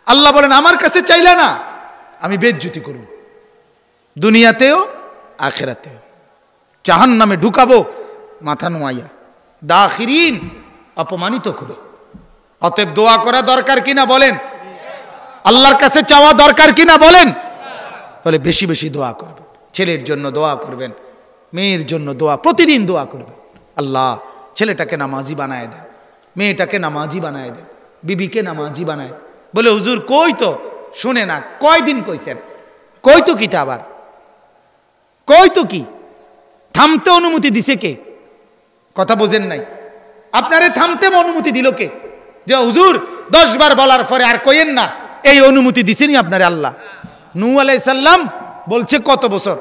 আল্লাহ বলেন আমার কাছে চাইলা না, আমি বেজ্জতি করব, দুনিয়াতেও আখিরাতেও। জাহান্নামে ঢুকাবো মাথা নোয়াইয়া, দাখিরিন, অপমানিত করে। অতএব দোয়া করা দরকার কিনা বলেন? আল্লাহর কাছে চাওয়া দরকার কিনা বলেন? বলে বেশি বেশি দোয়া করবেন, ছেলের জন্য দোয়া করবেন, মেয়ের জন্য দোয়া, প্রতিদিন দোয়া করবেন। আল্লাহ ছেলেটাকে নামাজি বানায় দেন, মেয়েটাকে নামাজি বানায় দেন, বিবিকে নামাজি বানায়। বলে হুজুর কই তো, শুনে না, কয়দিন কইছেন, কই তো কিটা আবার, কই তো কি, থামতে অনুমতি দিছে কে? কথা বোঝেন নাই? আপনারে থামতে অনুমতি দিল কে? যে হুজুর 10 বার বলার পরে আর কইেন না, এই অনুমতি দিছেনি আপনারে আল্লাহ। নূহ আলাইহিস সালাম বলছে কত বছর?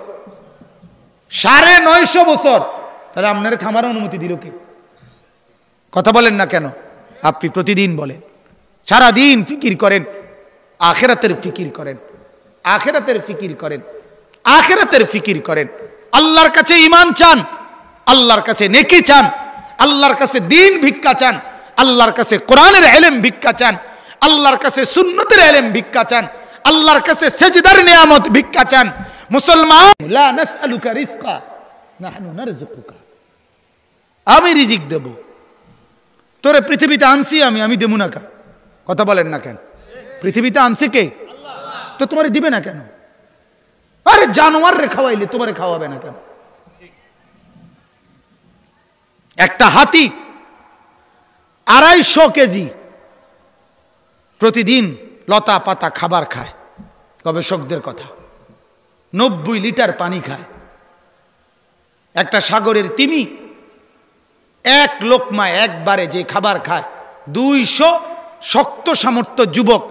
950 বছর। তাহলে আপনারে থামার অনুমতি দিল কে? কথা বলেন না কেন? আপনি প্রতিদিন বলেন, সারা দিন ফিকির করেন, আখিরাতের ফিকির করেন, আখিরাতের ফিকির করেন, আখিরাতের ফিকির করেন। আল্লাহর কাছে ঈমান চান, আল্লাহর কাছে নেকি চান, আল্লাহর কাছে দ্বীন ভিক্ষা চান, আল্লাহর কাছে কোরআনের ইলম ভিক্ষা চান, আল্লাহর কাছে সুন্নতের ইলম ভিক্ষা চান, আল্লাহর কাছে সেজদার নিয়ামত ভিক্ষা চান। মুসলমান, লা নাসআলুকা রিজকা নাহনু নারযুকুকা, আমি রিজিক দেব তোরে, পৃথিবীতে আনছি আমি দেবো না কা? কথা বলেন না কেন? পৃথিবীতে আনছে কে? আল্লাহ। তো তোমারে দিবে না কেন? আরে জানোয়ার রে খাওয়াইলে তোমারে খাওয়াবে না কেন? একটা হাতি 250 কেজি প্রতিদিন লতা পাতা খাবার খায়, গবেষকদের কথা। 90 লিটার পানি খায়। একটা সাগরের তিমি 1 লোকমায় একবারে যে খাবার খায়, 200 শক্ত সামর্থ্য যুবক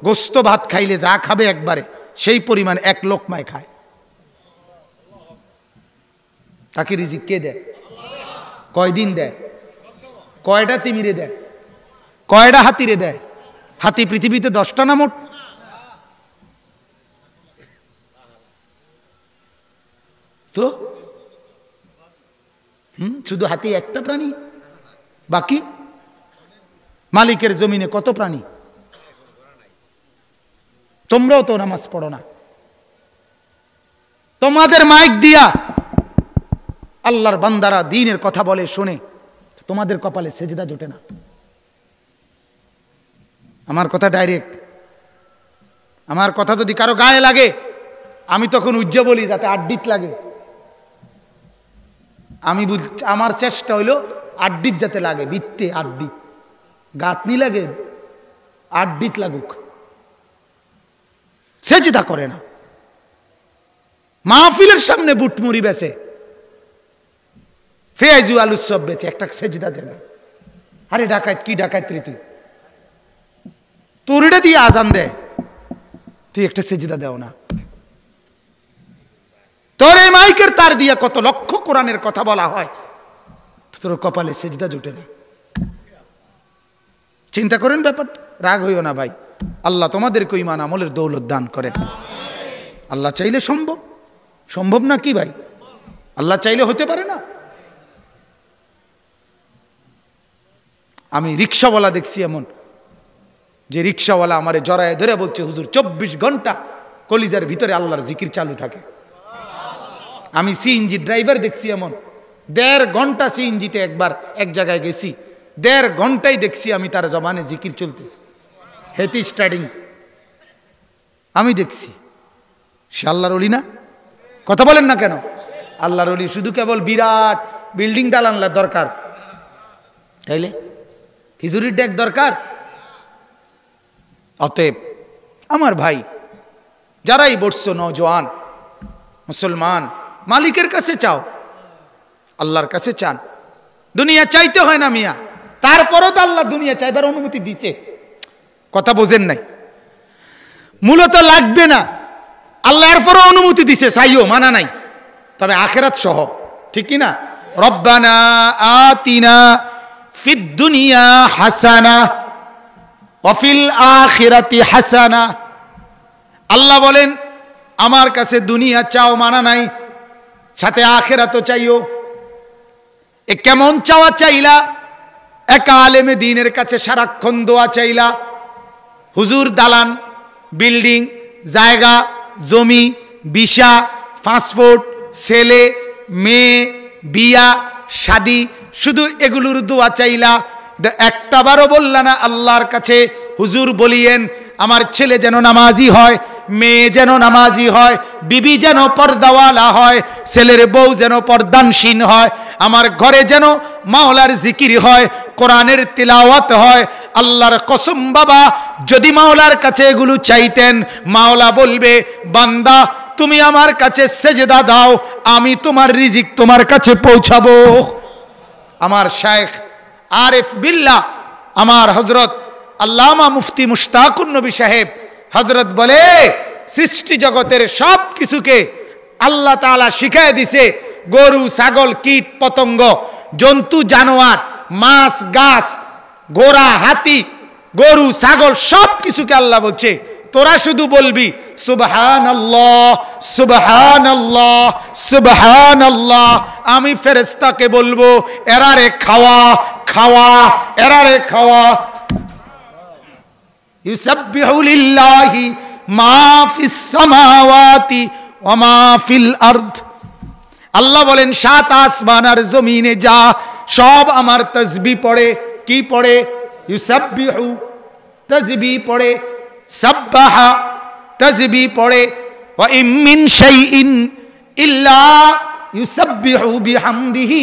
গোস্ত ভাত খাইলে যা খাবে একবারে, সেই পরিমাণ 1 লোকমায় খায়। তাকে রিজিক কে দেয়? কয়দিন দেয়? কয়টা তিমিরে দেয়? কয়টা হাতিরে দেয়? হাতি পৃথিবীতে 10টা না মোট? তো শুধু হাতি একটা প্রাণী, বাকি মালিকের জমিনে কত প্রাণী? তোমরাও তো নামাজ পড়ো না, তোমাদের মাইক দিয়া আল্লাহর বান্দারা দ্বীনের কথা বলে শোনে, তোমাদের কপালে সেজদা জোটে না। আমার কথা ডাইরেক্ট, আমার কথা যদি কারো গায়ে লাগে আমি তখন উজ্জ্ব বলি যাতে আড্ডিত লাগে। আমি আমার চেষ্টা হইলো আড্ডিত যাতে লাগে, বৃত্তে আড্ডিত, গাঁথনি লাগে, আড্ডিত লাগুক। সেজদা করে না, মাহফিলের সামনে বুটমুড়ি বেচে, ফেয়াজু আলু সব বেচে, একটা সেজদা যায় না। আরে ডাকাত কি ডাকাত রে তুই, তোরটা দিয়ে আজান দেয়, তুই একটা সেজদা দেও না। তোর এই মাইকের তার দিয়ে কত লক্ষ কোরআনের কথা বলা হয়, তোর কপালে সেজদা জুটে না। চিন্তা করেন ব্যাপারটা, রাগ হইও না ভাই। আল্লাহ তোমাদেরকে ঈমান আমলের দৌলত দান করেন। আল্লাহ চাইলে সম্ভব, সম্ভব না কি ভাই? আল্লাহ চাইলে হতে পারে না? আমি রিক্সাওয়ালা দেখছি এমন, যে রিক্সাওয়ালা আমারে জড়ায় ধরে বলছে হুজুর 24 ঘন্টা কলিজার ভিতরে আল্লাহর জিকির চালু থাকে। আমি সিএনজি ড্রাইভার দেখছি এমন, 1.5 ঘন্টা সিএনজিতে একবার এক জায়গায় গেছি, 1.5 ঘন্টাই দেখছি আমি তার জবানে জিকির চলতেছে, হেতি স্টার্টিং আমি দেখছি। সে আল্লাহর ওলি না? কথা বলেন না কেন? আল্লাহর ওলি শুধু কেবল বিরাট বিল্ডিং দালানলার দরকার, তাইলে খিজুরির ডেক দরকার? অতএব আমার ভাই যারাই বসছো, নওজোয়ান মুসলমান, মালিকের কাছে চাও, আল্লাহর কাছে চান। দুনিয়া চাইতে হয় না মিয়া, তারপরও তো আল্লাহ দুনিয়া চাইবার অনুমতি দিচ্ছে। কথা বোঝেন নাই? মূলত লাগবে না, আল্লাহ এরপরও অনুমতি দিছে, চাইও মানা নাই, তবে আখিরাত সহ, ঠিক কি না? রব্বানা আতিনা ফিদ দুনিয়া হাসানা ওয়া ফিল আখিরাতি হাসানা। আল্লাহ বলেন আমার কাছে দুনিয়া চাও, মানা নাই, সাথে আখিরাতও চাইও। এ কেমন চাওয়া চাইলা? এক আলেমে দ্বীনের কাছে সারাক্ষণ দোয়া চাইলা, হুজুর দালান বিল্ডিং, জায়গা জমি, ভিসা, পাসপোর্ট, ছেলে মেয়ে, বিয়া শাদি, শুধু এগুলোর দোয়া চাইলা, একটাবারও বললা না আল্লাহর কাছে হুজুর বলিয়েন আমার ছেলে যেন নামাজি হয়, মেয়ে যেন নামাজি হয়, বিবি যেন পর্দাওয়ালা হয়, ছেলের বউ যেন পর্দানশীন হয়, আমার ঘরে যেন মাওলার জিকির হয়, কোরআনের তিলাওয়াত হয়। আল্লাহর কসম বাবা, যদি মাওলার কাছে এগুলো চাইতেন, মাওলা বলবে বান্দা তুমি আমার কাছে সেজদা দাও, আমি তোমার রিজিক তোমার কাছে পৌঁছাবো। আমার শাইখ আরিফ বিল্লাহ, আমার হযরত আল্লামা মুফতি মুশতাকুন নবী সাহেব হযরত বলে, সৃষ্টি জগতের সব কিছুকে আল্লাহ তাআলা শিখায় দিছে। গরু, ছাগল, কীট পতঙ্গ, জন্তু জানোয়ার, মাছ, গাছ, ঘোড়া, হাতি, গরু, ছাগল সব কিছুকে আল্লাহ বলছে তোরা শুধু বলবি সুবহানাল্লাহ সুবহানাল্লাহ সুবহানাল্লাহ। আমি ফেরেশতাকে বলবো এরারে খাওয়া খাওয়া, এরারে খাওয়া। ইউসাব্বিহু লিল্লাহি মা ফিস সামাওয়াতি ওয়া মা ফিল আরদ। আল্লাহ বলেন সাত আসমান আর জমিনে যা সব আমার তাসবিহ পড়ে। কি পড়ে? ইউসাব্বিহু তাসবিহ পড়ে, সাব্বাহা তাসবিহ পড়ে, ওয়া ইম মিন শাইইন ইল্লা ইউসাব্বিহু বিহামদিহি।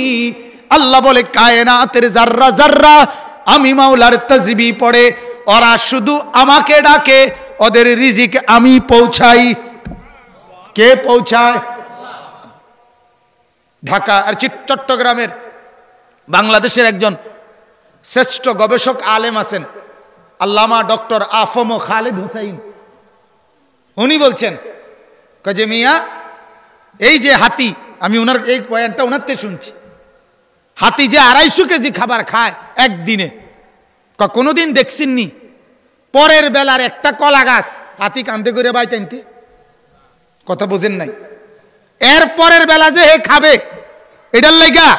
আল্লাহ বলে কায়নাতের জাররা জাররা আমি মাওলার তাসবিহ পড়ে, ওরা শুধু আমাকে ডাকে, ওদের রিজিক আমি পৌঁছাই। কে পৌঁছায়? ঢাকা আর চট্টগ্রামের বাংলাদেশের একজন শ্রেষ্ঠ গবেষক আলেম আছেন আল্লামা ডক্টর আফম খালেদ হুসাইন। উনি বলছেন যে মিয়া এই যে হাতি, আমি ওনার এই পয়েন্টটা ওনার থেকে শুনছি, হাতি যে 250 কেজি খাবার খায় একদিনে, কোনোদিন দেখছেননি পরের বেলার একটা কলা গাছ হাতি কান্দে করে বাই টানতে? কথা বোঝেন নাই? এর পরের বেলা যে হে খাবে, এটার লাইগা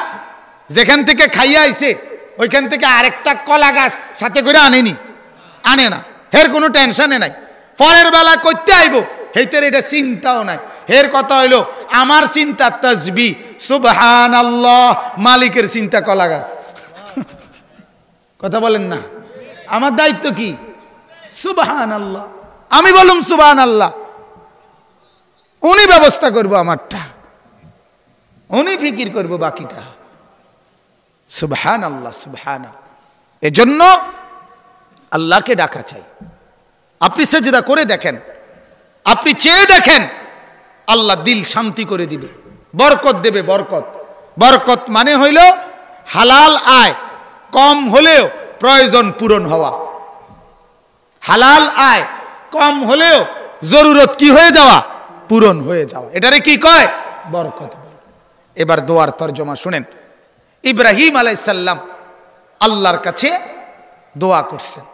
যেখান থেকে খাইয়া আইছে ওইখান থেকে আরেকটা কলা গাছ সাথে করে আনেনি, আনে না, হের কোনো টেনশনে নাই। পরের বেলা করতে আইব হেইতের এটা চিন্তাও নাই। হের কথা হইল আমার চিন্তা তাসবিহ সুবহানাল্লাহ, মালিকের চিন্তা কলা গাছ। কথা বলেন না? আমার দায়িত্ব কি? সুবহানাল্লাহ, আমি বলুম সুবহানাল্লাহ, উনি ব্যবস্থা করবো আমারটা, উনি ফিকির করবো বাকিটা। সুবহানাল্লাহ সুবহানাল্লাহ। এজন্য আল্লাহকে ডাকা চাই। আপনি সেজদা করে দেখেন, আপনি চেয়ে দেখেন, আল্লাহ দিল শান্তি করে দিবে, বরকত দেবে। বরকত, বরকত মানে হইল হালাল আয়, কম হলেও প্রয়োজন পূরণ হওয়া। হালাল আয় কম হলেও জরুরত কি হয়ে যাওয়া? পূরণ হয়ে যাওয়া। এটারে কি কয়? বরকত। এবার দোয়ার তরজমা শুনেন। ইব্রাহিম আলাইহিস সালাম আল্লাহর কাছে দোয়া করছেন।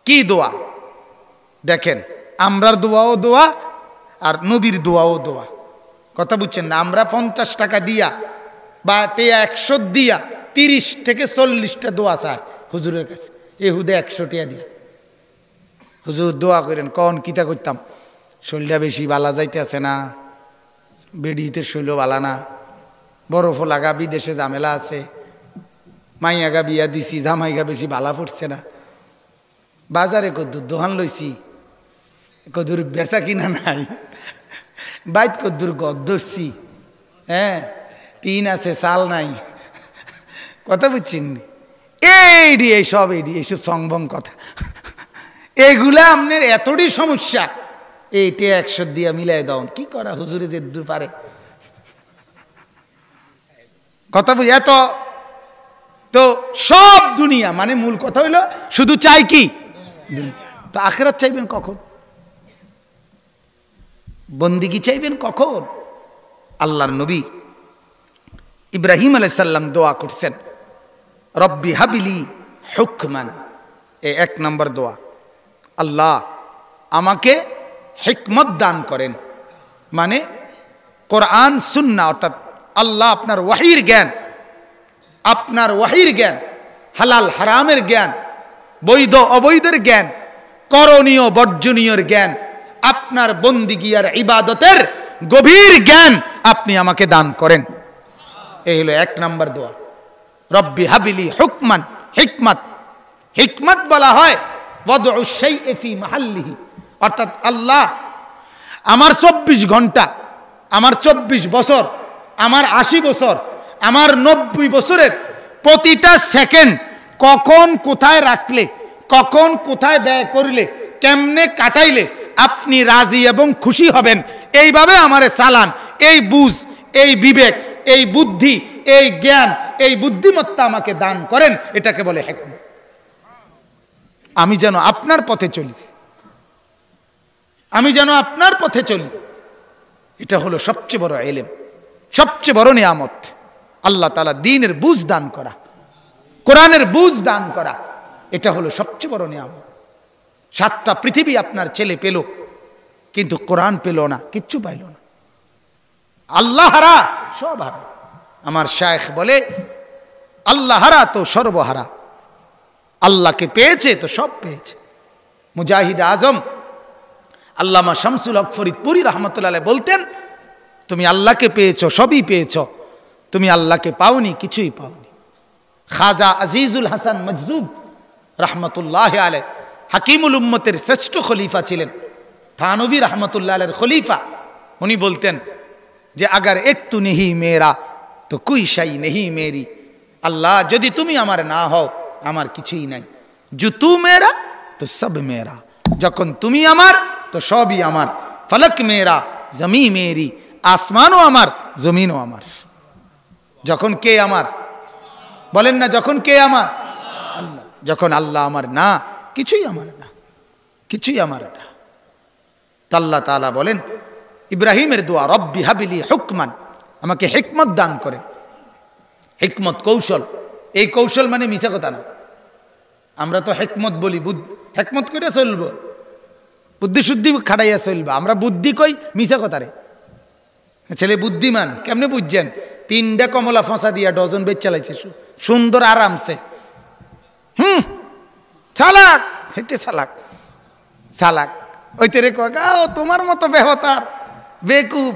কি দোয়া দেখেন, আমরার দোয়াও দোয়া আর নবীর দোয়াও দোয়া। কথা বুঝছেন না? আমরা 50 টাকা দিয়া বা 100 দিয়া 30 থেকে 40টা দোয়া চায় হুজুরের কাছে। এহুদে 100 টাকা দিয়া হুজুর দোয়া করেন। কন কিতা করতাম? শরীরটা বেশি বালা যাইতে আছে না, বেডিতে শৈল বালা না, বরফ লাগা, বিদেশে ঝামেলা আছে, মাইয়াগা বিয়া দিছি, জামাইগা বেশি বালা পড়ছে না, বাজারে কদ্দুর দোকান লইছি, কদ্দুর বেচা কিনা নাই, বাইত কদ্দুর গদ ধরছি, হ্যাঁ টিন আছে চাল নাই। কথা বুঝছেন? এইসব সংবং কথা, এগুলা আপনার এতটি সমস্যা। এইটা 100 দিয়া মিলাই দাও, কি করা হুজুরে যে দূর পারে। কথা বুঝি? এত তো সব দুনিয়া মানে মূল কথা হইল শুধু চাই কি? তো আখিরাত চাইবেন কখন? বন্দিগি চাইবেন কখন? আল্লাহর নবী ইব্রাহিম আলাইহিস সালাম দোয়া করছেন, রব্বি হাবিলি হুকমান। এই 1 নম্বর দোয়া, আল্লাহ আমাকে হিকমত দান করেন। মানে কোরআন সুন্নাহ, অর্থাৎ আল্লাহ আপনার ওয়াহির জ্ঞান, আপনার ওয়াহির জ্ঞান, হালাল হারামের জ্ঞান, বৈধ অবৈধের জ্ঞান, করণীয় বর্জনীয়র জ্ঞান, আপনার বন্দিগি আর ইবাদতের গভীর জ্ঞান আপনি আমাকে দান করেন। এই হলো 1 নম্বর দোয়া। রব্বি হাবিলি হুকমান, হিকমত। হিকমত বলা হয় ওয়াদউ শাইই ফি মাহাল্লিহি, অর্থাৎ আল্লাহ আমার 24 ঘন্টা, আমার 24 বছর, আমার 80 বছর, আমার 90 বছরের প্রতিটা সেকেন্ড কখন কোথায় রাখলে, কখন কোথায় ব্যয় করলে, কেমনে কাটাইলে আপনি রাজি এবং খুশি হবেন, এইভাবে আমারে চালান। এই বুঝ, এই বিবেক, এই বুদ্ধি, এই জ্ঞান, এই বুদ্ধিমত্তা আমাকে দান করেন। এটাকে বলে হিকমত। আমি যেন আপনার পথে চলি, আমি যেন আপনার পথে চলি। এটা হলো সবচেয়ে বড় ইলম, সবচেয়ে বড় নিয়ামত। আল্লাহ তাআলা দ্বীনের বুঝ দান করা, কোরআনের বুঝ দান করা, এটা হলো সবচেয়ে বড় নিয়ামত। 7টা পৃথিবী আপনার ছেলে পেল, কিন্তু কোরআন পেল না, কিচ্ছু পাইল না। আল্লাহ হারা, সব হারা। আমার শায়েখ বলে আল্লাহ হারা তো সর্বহারা, আল্লাহকে পেয়েছে তো সব পেয়েছে। মুজাহিদ আজম আল্লামা শামসুল হক ফরিদপুরি রহমতুল্লাহ আলাইহি বলতেন, তুমি আল্লাহকে পেয়েছো, সবই পেয়েছো, তুমি আল্লাহকে পাওনি, কিছুই পাওনি। খাজা আজিজুল হাসান মজজুব রহমতুল্লাহ আলাইহি হাকিমুল উম্মতের শ্রেষ্ঠ খলিফা ছিলেন, থানভী রহমতুল্লাহ আলাইহির খলিফা। উনি বলতেন যে আগার এক তু নেহি মেরা তো কুই শাই নেহি মেরি। আল্লাহ যদি তুমি আমার না হও, আমার কিছুই নাই। জো তু মেরা তো সব মেরা, যখন তুমি আমার তো সবই আমার। ফলক মেরা জমি মেরি, আসমানও আমার জমিনও আমার। যখন কে আমার, বলেন না, যখন কে আমার? আল্লাহ। যখন আল্লাহ আমার না, কিছুই আমার না, কিছুই আমার না। আল্লাহ তাআলা বলেন ইব্রাহিমের দোয়া, রব্বি হাবিলি হুকমান, আমাকে হিকমত দান করে। হিকমত কৌশল, এই কৌশল মানে মিছা কথা না। আমরা তো হিকমত বলি, হিকমত করে চলবো, বুদ্ধি শুদ্ধি খাটাইয়া চলবো। আমরা বুদ্ধি কই, মিছা কথা রে। ছেলে বুদ্ধিমান, কেমনে বুঝছেন? 3টা কমলা ফাঁসা দিয়া ডজন বেচ চালাইছে সুন্দর আরামসে। চালাক হইতে চালাক, চালাক ওইতে রে কগা, ও তোমার মতো বেহতার বেকুব,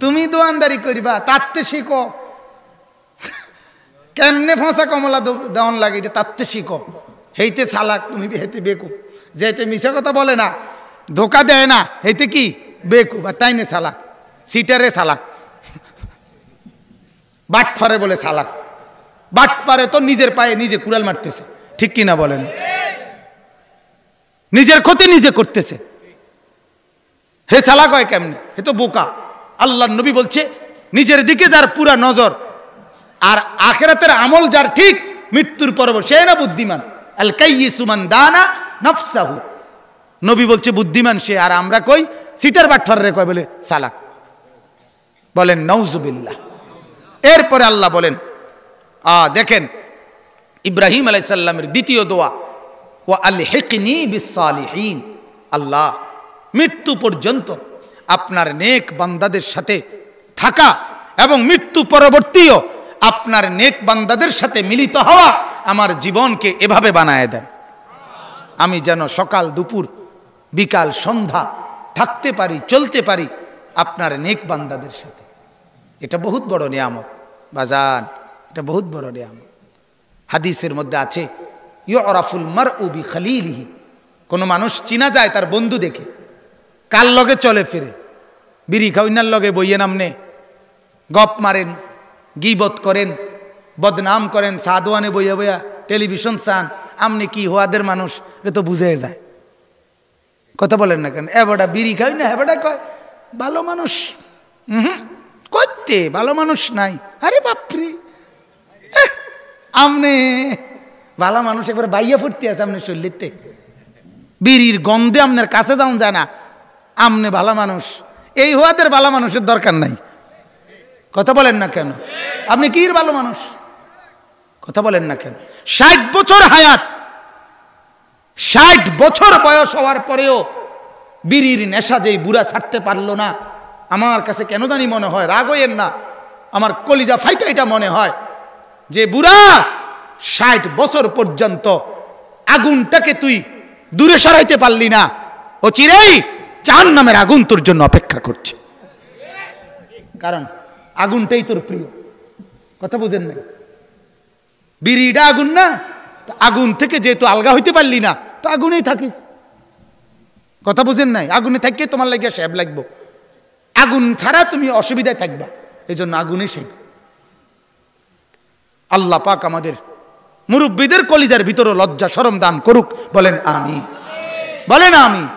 তুমি দোয়ানদারি করিবা, তাতে শিখো কেমনে ফাঁসা কমলা দেওয়ান লাগে, এটা তাতে শিখো। হেইতে চালাক তুমি, হেতে বেকুব। যেতে মিছা কথা বলে না, ধোকা দেয় না, হেতে কি বেকুব, আর তাই নে চালাক। সিটারে চালাক, বাটফারে বলে চালাক। বাটপারে তো নিজের পায়ে নিজে কুড়াল মারতেছে, ঠিক কিনা বলেন? নিজের ক্ষতি নিজে করতেছে। হে চালাক হয় কেমনে? হে তো বোকা। আল্লাহর নবী বলছে নিজের দিকে যার পুরা নজর আর আখিরাতের আমল যার ঠিক, মৃত্যুর পর সে না বুদ্ধিমান। আল কাইয়িসু মান দানা নাফসাহু, নবী বলছে বুদ্ধিমান সে। আর আমরা কই সিটার বাটফারে কয় বলে চালাক। বলেন নাউজুবিল্লাহ। এরপরে আল্লাহ বলেন, দেখেন ইব্রাহিম আলাইহিস সালামের দ্বিতীয় দোয়া, ওয়া আলহিকনি বিসসালিহিন, আল্লাহ মৃত্যু পর্যন্ত আপনার নেক বান্দাদের সাথে থাকা এবং মৃত্যু পরবর্তীও আপনার নেক বান্দাদের সাথে মিলিত হওয়া আমার জীবনকে এভাবে বানায় দেন, আমি যেন সকাল দুপুর বিকাল সন্ধ্যা থাকতে পারি, চলতে পারি আপনার নেক বান্দাদের সাথে। এটা বহুত বড় নিয়ামত বাজান, এটা বহুত বড় নিয়ামত। হাদিসের মধ্যে আছে ইউরাফুল মারউ বিখালিলিহি, কোন মানুষ চিনা যায় তার বন্ধু দেখে। কার লগে চলে ফিরে, বিড়ি খাওয়ার লগে বইয়ে নামনে গপ মারেন, গীবত করেন, বদনাম করেন, সাদওয়ানে বইয়া বইয়া টেলিভিশন চান, আমনি কি হওয়াদের মানুষ, এ তো বুঝে যায়। কথা বলেন না কেন? এবারটা বিড়ি খাই না, এবারটা কয় ভালো মানুষ। করতে ভালো মানুষ নাই। আরে বাপরে, আমনে ভালো মানুষ একবার বাইয়া ফুটতে আছে আমনে শরীরতে, বিড়ির গন্ধে আপনার কাছে যাওন যায় না, আমনে ভালো মানুষ। এই হওয়াদের ভালো মানুষের দরকার নাই। কথা বলেন না কেন? আপনি কি ভালো মানুষ? কথা বলেন না কেন? 60 বছর হায়াত, 60 বছর বয়স হওয়ার পরেও বিড়ির নেশা যেই বুড়া ছাড়তে পারলো না, আমার কাছে কেন জানি মনে হয়, রাগ হইয়েন না, আমার কলিজা ফাইটা এটা মনে হয় যে বুড়া 60 বছর পর্যন্ত আগুনটাকে তুই দূরে সরাইতে পারলি না, ও চিরেই জাহান্নামের আগুন তোর জন্য অপেক্ষা করছে। কারণ আগুনটাই তোর প্রিয়। কথা বুঝেন না? বিড়িটা আগুন না? আগুন থেকে যেহেতু আলগা হইতে পারলি না, তো আগুনেই থাকিস। কথা বুঝেন নাই? আগুনে থাকিয়ে তোমার লাগিয়া স্যাব লাগবো, আগুন ছাড়া তুমি অসুবিধায় থাকবা, এই জন্য আগুনে শেখ। আল্লাহ পাক আমাদের মুরব্বীদের কলিজার ভিতরে লজ্জা শরম দান করুক, বলেন আমিন, বলেন আমিন।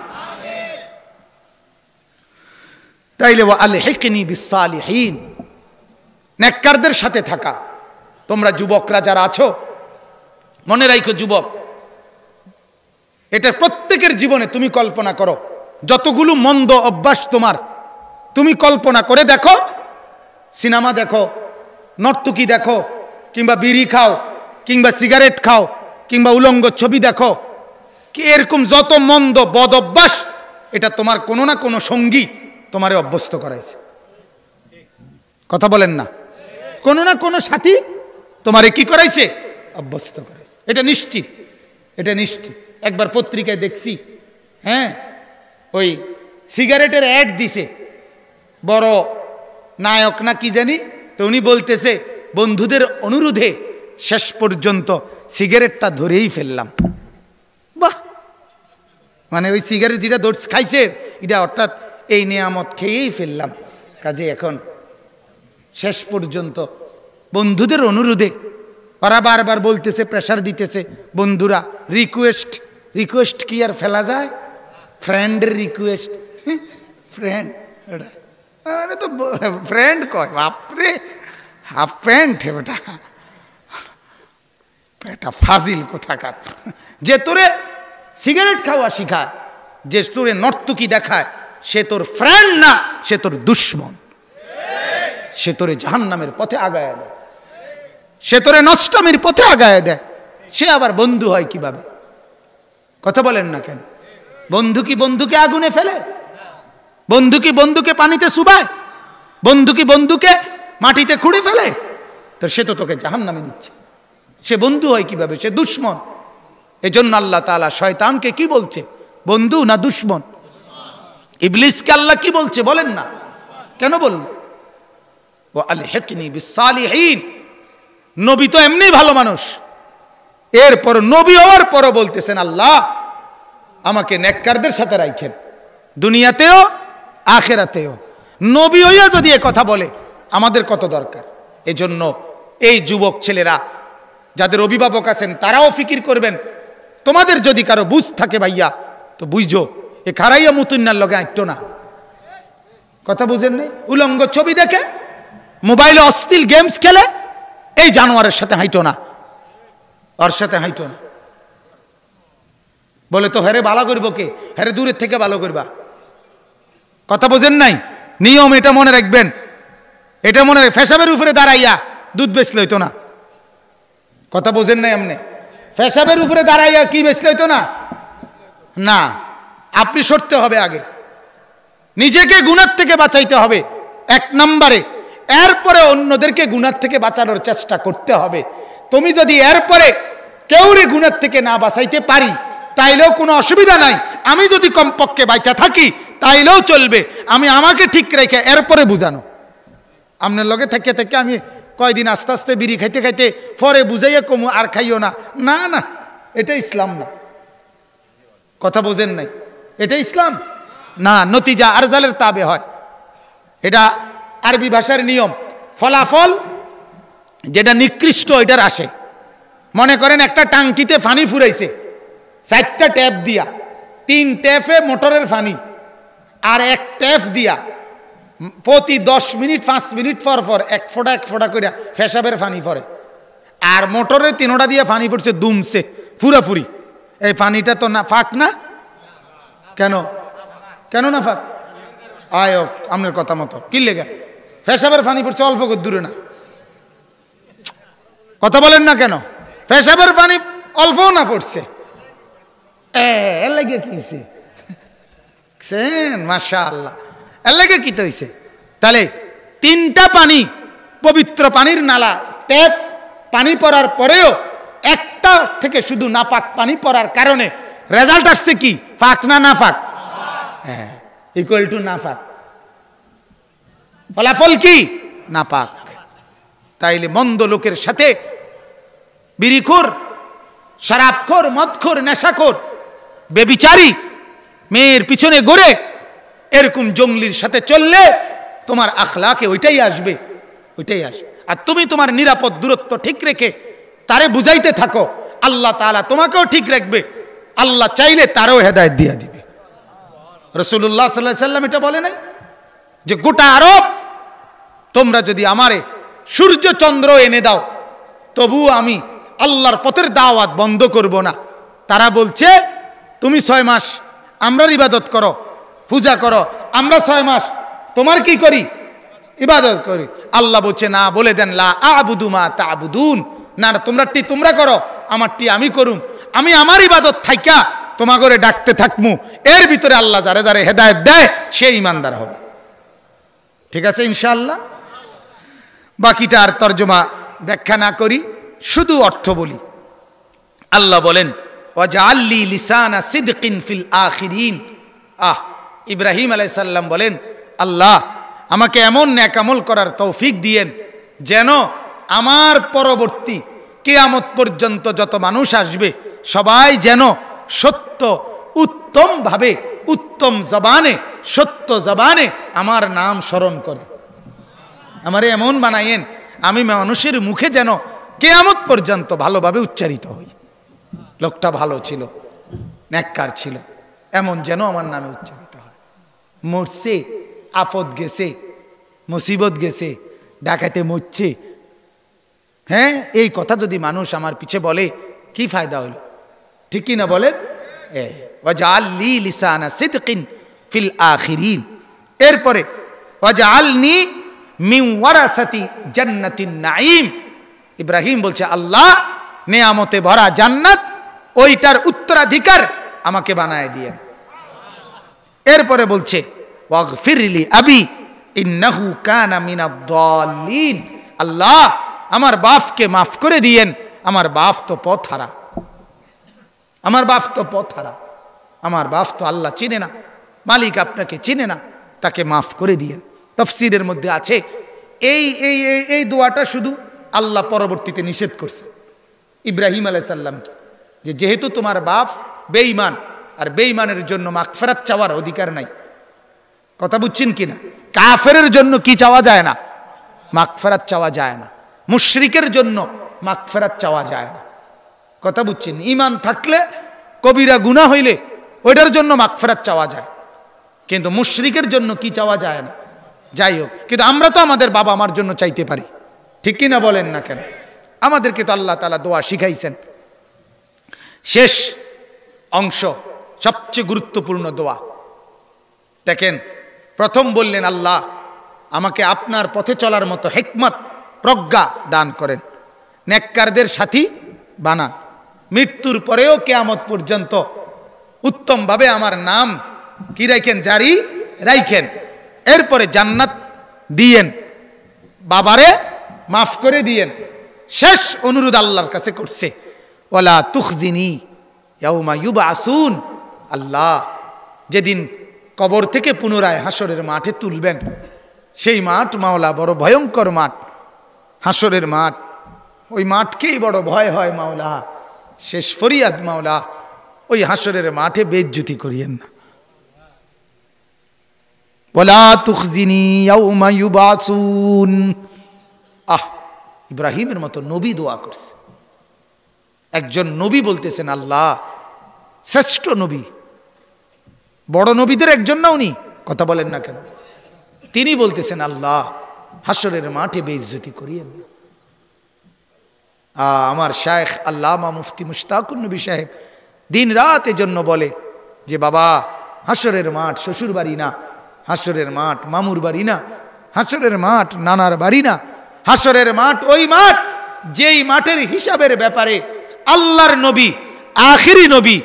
তাইলে ওয়া আলহিকনি বিসসালিহিন, নেককারদের সাথে থাকা। তোমরা যুবকরা যারা আছো মনে রাখো, যুবক, এটা প্রত্যেকের জীবনে তুমি কল্পনা করো, যতগুলো মন্দ অভ্যাস তোমার, তুমি কল্পনা করে দেখো, সিনেমা দেখো, নর্তকী দেখো, কিংবা বিড়ি খাও, কিংবা সিগারেট খাও, কিংবা উলঙ্গ ছবি দেখো, কি এরকম যত মন্দ বদ অভ্যাস, এটা তোমার কোনো না কোনো সঙ্গী তোমারে অভ্যস্ত করাইছে। কথা বলেন না? কোনো না কোনো সাথী তোমারে কি করাইছে? অভ্যস্ত করাইছে। এটা নিশ্চিত, এটা নিশ্চিত। একবার পত্রিকায় দেখছি, হ্যাঁ, ওই সিগারেটের অ্যাড দিছে, বড় নায়ক না কি জানি, তো উনি বলতেছে বন্ধুদের অনুরোধে শেষ পর্যন্ত সিগারেটটা ধরেই ফেললাম। বাহ, মানে ওই সিগারেট যেটা ধরে খাইছে এটা, অর্থাৎ এই নিয়ামত খেয়েই ফেললাম, কাজে এখন শেষ পর্যন্ত বন্ধুদের অনুরোধে, ওরা বারবার বলতেছে, প্রেশার দিতেছে, বন্ধুরা রিকোয়েস্ট, রিকোয়েস্ট কি আর ফেলা যায়? ফ্রেন্ডের রিকোয়েস্ট, ফ্রেন্ড, এটা তো ফ্রেন্ড কয়, বাপরে, হাফ প্যান্ট বেটা, এটা ফাজিল কোথাকার। যে তোরে সিগারেট খাওয়া শিখায়, যে তোরে নর্তকী দেখায়, সে তোর ফ্রেন্ড না, সে তোর দুশ্মন। সে তোরে জাহান্নামের পথে আগায় দেয়, সে তোরে নষ্টমের পথে আগায় দেয়। সে আবার বন্ধু হয় কিভাবে? কথা বলেন না কেন? বন্ধু কি বন্ধুকে আগুনে ফেলে? বন্ধু কি বন্ধুকে পানিতে চুবায়? বন্ধু কি বন্ধুকে মাটিতে খুঁড়ে ফেলে? তো সে তো তোকে জাহান্নামে নিচ্ছে। সে বন্ধু হয় কিভাবে? সে দুশ্মন। এজন্য আল্লাহ তাআলা শয়তানকে কি বলছে? বন্ধু না দুশ্মন? ইবলিসকে আল্লাহ কি বলছে বলেন না? কেন বলল? ওয়া আলহিকনি বিসসালিহিন। নবী তো এমনি ভালো মানুষ, এরপর নবী হওয়ার পরও বলতেছেন আল্লাহ আমাকে নেককারদের সাথে রাখেন, দুনিয়াতেও আখিরাতেও। নবী হইয়া যদি এ কথা বলে আমাদের কত দরকার। এজন্য এই যুবক ছেলেরা যাদের অভিভাবক আছেন তারাও ফিকির করবেন। তোমাদের যদি কারো বুঝ থাকে ভাইয়া, তো বুঝো এ খারাইয়া মুতুন্নার লগে আঁটতো না। কথা বুঝেন নাই? উলঙ্গ ছবি দেখে, মোবাইলে অশ্লীল গেমস খেলে, এই জানোয়ারের সাথে হাইটো না, ওর সাথে হাইটো না। বলে তো হেরে ভালো করবো কে? হেরে দূরের থেকে ভালো করবা। কথা বোঝেন নাই? নিয়ম এটা মনে রাখবেন, এটা মনে রাখ। ফেসাবের উপরে দাঁড়াইয়া দুধ বেচলে হইতো না। কথা বোঝেন নাই? এমনি ফেসাবের উপরে দাঁড়াইয়া কি বেচলে হইতো না? না, আপনি সরতে হবে আগে, নিজেকে গুনার থেকে বাঁচাইতে হবে এক নম্বরে, এরপরে অন্যদেরকে গুনার থেকে বাঁচানোর চেষ্টা করতে হবে। তুমি যদি এরপরে কেউরে গুনার থেকে না বাঁচাইতে পারি তাইলেও কোনো অসুবিধা নাই, আমি যদি কমপক্ষে বাইচা থাকি তাইলেও চলবে। আমি আমাকে ঠিক রেখে এরপরে বুঝানো। আপনার লগে থেকে থেকে আমি কয়দিন আস্তে আস্তে বিড়ি খাইতে খাইতে পরে বুঝাইয়া কমু আর খাইও না, না না, এটা ইসলাম না। কথা বোঝেন নাই? এটা ইসলাম না। নতিজা আরজালের তাবে হয়, এটা আরবি ভাষার নিয়ম। ফলাফল যেটা নিকৃষ্ট এটার আসে। মনে করেন একটা টাঙ্কিতে পানি ফুরাইছে 4টা ট্যাপ দিয়া, 3 ট্যাপে মোটরের পানি, আর 1 ট্যাপ দিয়া প্রতি 10 মিনিট 5 মিনিট পর পর এক ফোঁটা করে ফেসাবের পানি পড়ে। আর মোটরের 3টা দিয়ে পানি পড়ছে দুমছে পুরাপুরি। এই পানিটা তো না ফাঁক না? কেন কেন না ফাঁক? আয় আপনার কথা মতো কি লেগে ফেসাবের পানি পড়ছে অল্প দূরে না। কথা বলেন না কেন? পেশাবের পানি অল্পও না পড়ছে, এর লাগে কি হয়েছে? মাশাআল্লাহ, এর লাগে কি তো হয়েছে? তাহলে 3টা পানি পবিত্র পানির নালা ট্যাপ পানি পড়ার পরেও একটা থেকে শুধু নাপাক পানি পড়ার কারণে রেজাল্ট আসছে কি? ফাক না নাফাক? হ্যাঁ, ইকুয়াল টু নাফাক। ফলাফল কি? নাপাক। তাইলে মন্দ লোকের সাথে বিড়িখোর, শরাবখোর, মদখোর, নেশাখোর, বেবিচারী, মেয়ের পিছনে ঘুরে এরকম জঙ্গলির সাথে চললে তোমার আখলাকে ওইটাই আসবে, ওইটাই আসবে। আর তুমি তোমার নিরাপদ দূরত্ব ঠিক রেখে তারে বুঝাইতে থাকো, আল্লাহ তাআলা তোমাকেও ঠিক রাখবে। আল্লাহ চাইলে তারও হেদায়েত দিয়ে দিবে। রাসূলুল্লাহ সাল্লাল্লাহু আলাইহি সাল্লাম এটা বলে নাই যে গোটা আরব তোমরা যদি আমারে সূর্য চন্দ্র এনে দাও তবু আমি আল্লাহর পথের দাওয়াত বন্ধ করব না। তারা বলছে তুমি 6 মাস আমরার ইবাদত করো, পূজা করো, আমরা 6 মাস তোমার কি করি? ইবাদত করি। আল্লাহ বলছে না, বলে দেন লা আ'বুদু মা তা'বুদুন, না না তোমরাটি তোমরা করো, আমারটি আমি করুম। আমি আমার ইবাদত থাইকা তোমাগরে ডাকতে থাকমু। এর ভিতরে আল্লাহ যারে যারে হেদায়েত দেয় সে ঈমানদার হবে। ঠিক আছে ইনশাআল্লাহ। বাকিটা আর তরজমা ব্যাখ্যা না করি, শুধু অর্থ বলি। আল্লাহ বলেন ওয়াজআললি লিসানা সিদকিন ফিল আখিরিন। ইব্রাহিম আলাইহিস সালাম বলেন আল্লাহ আমাকে এমন নেক আমল করার তৌফিক দিয়েন যেন আমার পরবর্তী কিয়ামত পর্যন্ত যত মানুষ আসবে সবাই যেন সত্য উত্তম ভাবে, উত্তম জবানে, সত্য জবানে আমার নাম স্মরণ করে। আমারে এমন বানাইয়েন আমি মানুষের মুখে যেন কিয়ামত পর্যন্ত ভালোভাবে উচ্চারিত হই। লোকটা ভালো ছিল, নেককার ছিল, এমন যেন আমার নামে উচ্চারিত হয়। মরছে, আপদ গেছে, মুসিবত গেছে, ডাকাতে মরছে, হ্যাঁ, এই কথা যদি মানুষ আমার পিছে বলে কি ফায়দা হলো? ঠিক কি না বলেন? ওয়াজআললি লিসানা সিদকিন ফিল আখিরিন। এরপরে ওয়াজআলনি মিন ওয়ারাসাতি জান্নাতিন নাঈম। ইব্রাহিম বলছে আল্লাহ নেয়ামতে ভরা জান্নাত ওইটার উত্তরাধিকার আমাকে বানায় দিয়েন। এরপরে বলছে ওয়াগফিরলি আবি ইন্নাহু কানা মিনাদ দাল্লিন। আল্লাহ আমার বাপকে মাফ করে দিয়েন, আমার বাপ তো পথহারা, আমার বাপ তো পথহারা, আমার বাপ তো আল্লাহ চিনে না, মালিক আপনাকে চিনে না, তাকে মাফ করে দিয়েন। তাফসীরের মধ্যে আছে এই এই এই দোয়াটা শুধু আল্লাহ পরবর্তীতে নিষেধ করছে ইব্রাহিম আলাইহিস সালামকে, যে যেহেতু তোমার বাপ বেঈমান, আর বেঈমানের জন্য মাগফিরাত চাওয়ার অধিকার নাই। কথা বুঝছেন কিনা? কাফেরের জন্য কি চাওয়া যায় না? মাগফিরাত চাওয়া যায় না। মুশরিকের জন্য মাগফিরাত চাওয়া যায় না। কথা বুঝছেন? ঈমান থাকলে কবিরা গুনাহ হইলে ওইটার জন্য মাগফিরাত চাওয়া যায়, কিন্তু মুশরিকের জন্য কি চাওয়া যায় না। যাই হোক, কিন্তু আমরা তো আমাদের বাবা মার জন্য চাইতে পারি, ঠিক কি না বলেন না কেন? আমাদেরকে তো আল্লাহ তাআলা দোয়া শিখাইছেন। শেষ অংশ সবচেয়ে গুরুত্বপূর্ণ দোয়া। দেখেন, প্রথম বললেন আল্লাহ আমাকে আপনার পথে চলার মতো হিকমত, প্রজ্ঞা দান করেন, নেককারদের সাথী বানান, মৃত্যুর পরেও কিয়ামত পর্যন্ত উত্তমভাবে আমার নাম কি রাখেন? জারি রাখেন। এরপরে জান্নাত দিয়েন, বাবারে মাফ করে দিয়েন। শেষ অনুরোধ আল্লাহর কাছে করছে ওয়ালা তুখজিনি ইয়াউমা ইউবআসুন। আল্লাহ যেদিন কবর থেকে পুনরায় হাসরের মাঠে তুলবেন, সেই মাঠ মাওলা বড় ভয়ঙ্কর মাঠ, হাসরের মাঠ। ওই মাঠকেই বড় ভয় হয় মাওলা। শেষ ফরিয়াদ মাওলা, ওই হাসরের মাঠে বেইজ্জতি করিয়েন না। ওয়ালা তুখজিনি ইয়াউমা ইউবআসুন। ইব্রাহিমের মতো নবী দোয়া করছে। একজন নবী বলতেছেন আল্লাহ, শ্রেষ্ঠ নবী, বড় নবীদের একজন না উনি? কথা বলেন না কেন? তিনি বলতেছেন আল্লাহ হাসরের মাঠে বেইজ্জতি করিয়েন না। আমার শায়েখ আল্লামা মুফতি মুশতাকুর নবী সাহেব দিন রাত এজন্য বলে যে বাবা, হাসরের মাঠ শ্বশুর বাড়ি না, হাসরের মাঠ মামুর বাড়ি না, হাসরের মাঠ নানার বাড়ি না, হাসরের মাঠ ওই মাঠ যেই মাঠের হিসাবের ব্যাপারে আল্লাহর নবী, আখিরি নবী,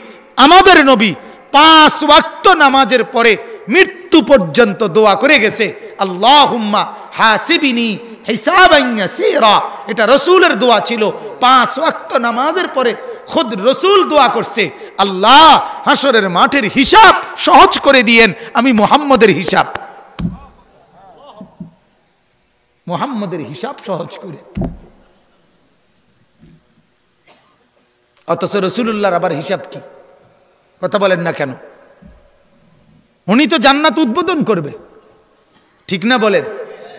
আমাদের নবী 5 ওয়াক্ত নামাজের পরে মৃত্যু মৃত্যু পর্যন্ত দোয়া করে গেছে, আল্লাহুম্মা হাসিবিনি হিসাবান ইয়াসীরা। এটা রাসূলের দোয়া ছিল। 5 ওয়াক্ত নামাজের পরে খুদ রাসূল দোয়া করছে, আল্লাহ হাসরের মাঠের হিসাব সহজ করে দিয়েন, আমি মুহাম্মদের হিসাব সহজ করে। অথচ রাসূলুল্লাহর আবার হিসাব কি? কথা বলেন না কেন? উনি তো জান্নাত উদ্বোধন করবে, ঠিক না বলেন?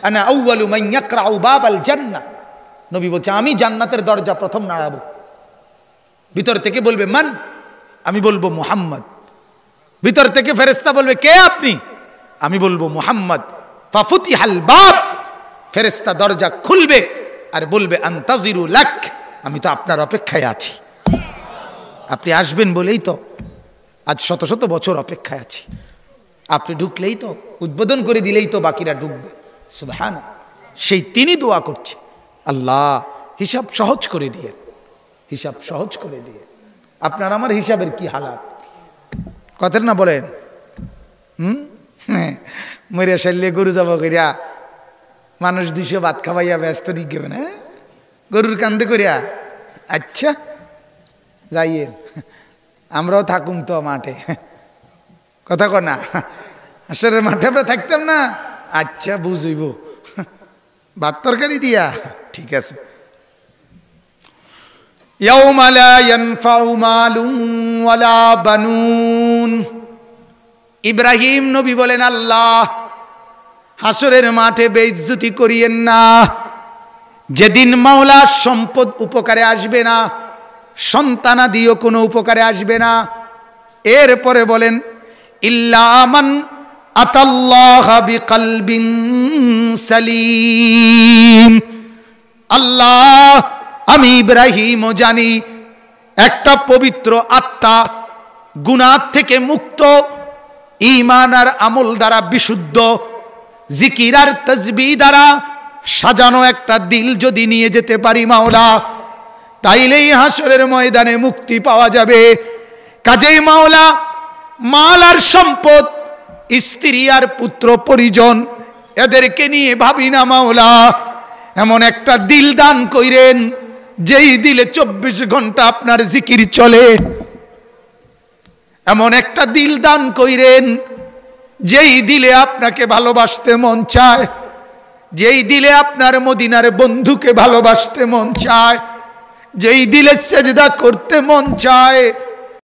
আনা আউয়ালু মান ইয়াকরাউ বাবাল জান্নাহ, নবী বলছে আমি জান্নাতের দরজা প্রথম নাড়াবো। ভিতর থেকে বলবে মান, আমি বলবো মুহাম্মদ। ভিতর থেকে ফেরেশতা বলবে কে আপনি? আমি বলবো মুহাম্মদ। ফাফুতিহাল বাব, ফেরেশতা দরজা খুলবে আর বলবে আনতাজিরু লাক, আমি তো আপনার অপেক্ষায় আছি, আপনি আসবেন বলেই তো আজ শত শত বছর অপেক্ষায় আছি, আপনি ঢুকলেই তো, উদ্বোধন করে দিলেই তো বাকিরা ঢুকবে। সুবহানাল্লাহ। সেই তিনি দোয়া করছে, আল্লাহ হিসাব সহজ করে দিয়ে, হিসাব সহজ করে দিয়ে। আপনার আমার হিসাবের কি হালাত, কথা না বলেন? মরিয়া সাইলে গরু যাব করিয়া মানুষ 200 ভাত খাওয়াইয়া ব্যস্ত নিয়ে গেবেন, হ্যাঁ গরুর কান্দে করিয়া। আচ্ছা যাইয়েন, আমরাও থাকুম তো মাঠে, কথা কর না, আসলে মাঠে আমরা থাকতাম না। আচ্ছা বুঝইব, ভাত তরকারি দিয়া, ঠিক আছে। ইয়াউমা লা ইয়ানফাউ মালুন ওয়ালা বানুন। ইব্রাহিম নবী বলেন, আল্লাহ হাসরের মাঠে বেইজ্জতি করিয়েন না, যেদিন মাওলা সম্পদ উপকারে আসবে না, সন্তানাদিও কোনো উপকারে আসবে না। এরপরে বলেন ইল্লা মান আতাল্লাহ বিকলবিন সালিম। আল্লাহ আমি ইব্রাহিমও জানি একটা পবিত্র আত্মা, গুনাহ থেকে মুক্ত, ঈমান আর আমল দ্বারা বিশুদ্ধ, জিকির আর তাসবিহ দ্বারা সাজানো একটা দিল যদি নিয়ে যেতে পারি মাওলা, তাইলেই হাসরের ময়দানে মুক্তি পাওয়া যাবে। কাজেই মাওলা মাল আর সম্পদ, স্ত্রী আর পুত্র পরিজন এদেরকে নিয়ে ভাবি না মাওলা, এমন একটা দিল দান কইরেন যেই দিলে 24 ঘন্টা আপনার জিকির চলে, এমন একটা দিল দান কইরেন যেই দিলে আপনাকে ভালোবাসতে মন চায়, যেই দিলে আপনার মদিনার বন্ধুকে ভালোবাসতে মন চায়, যেই দিলে সেজদা করতে মন চায়,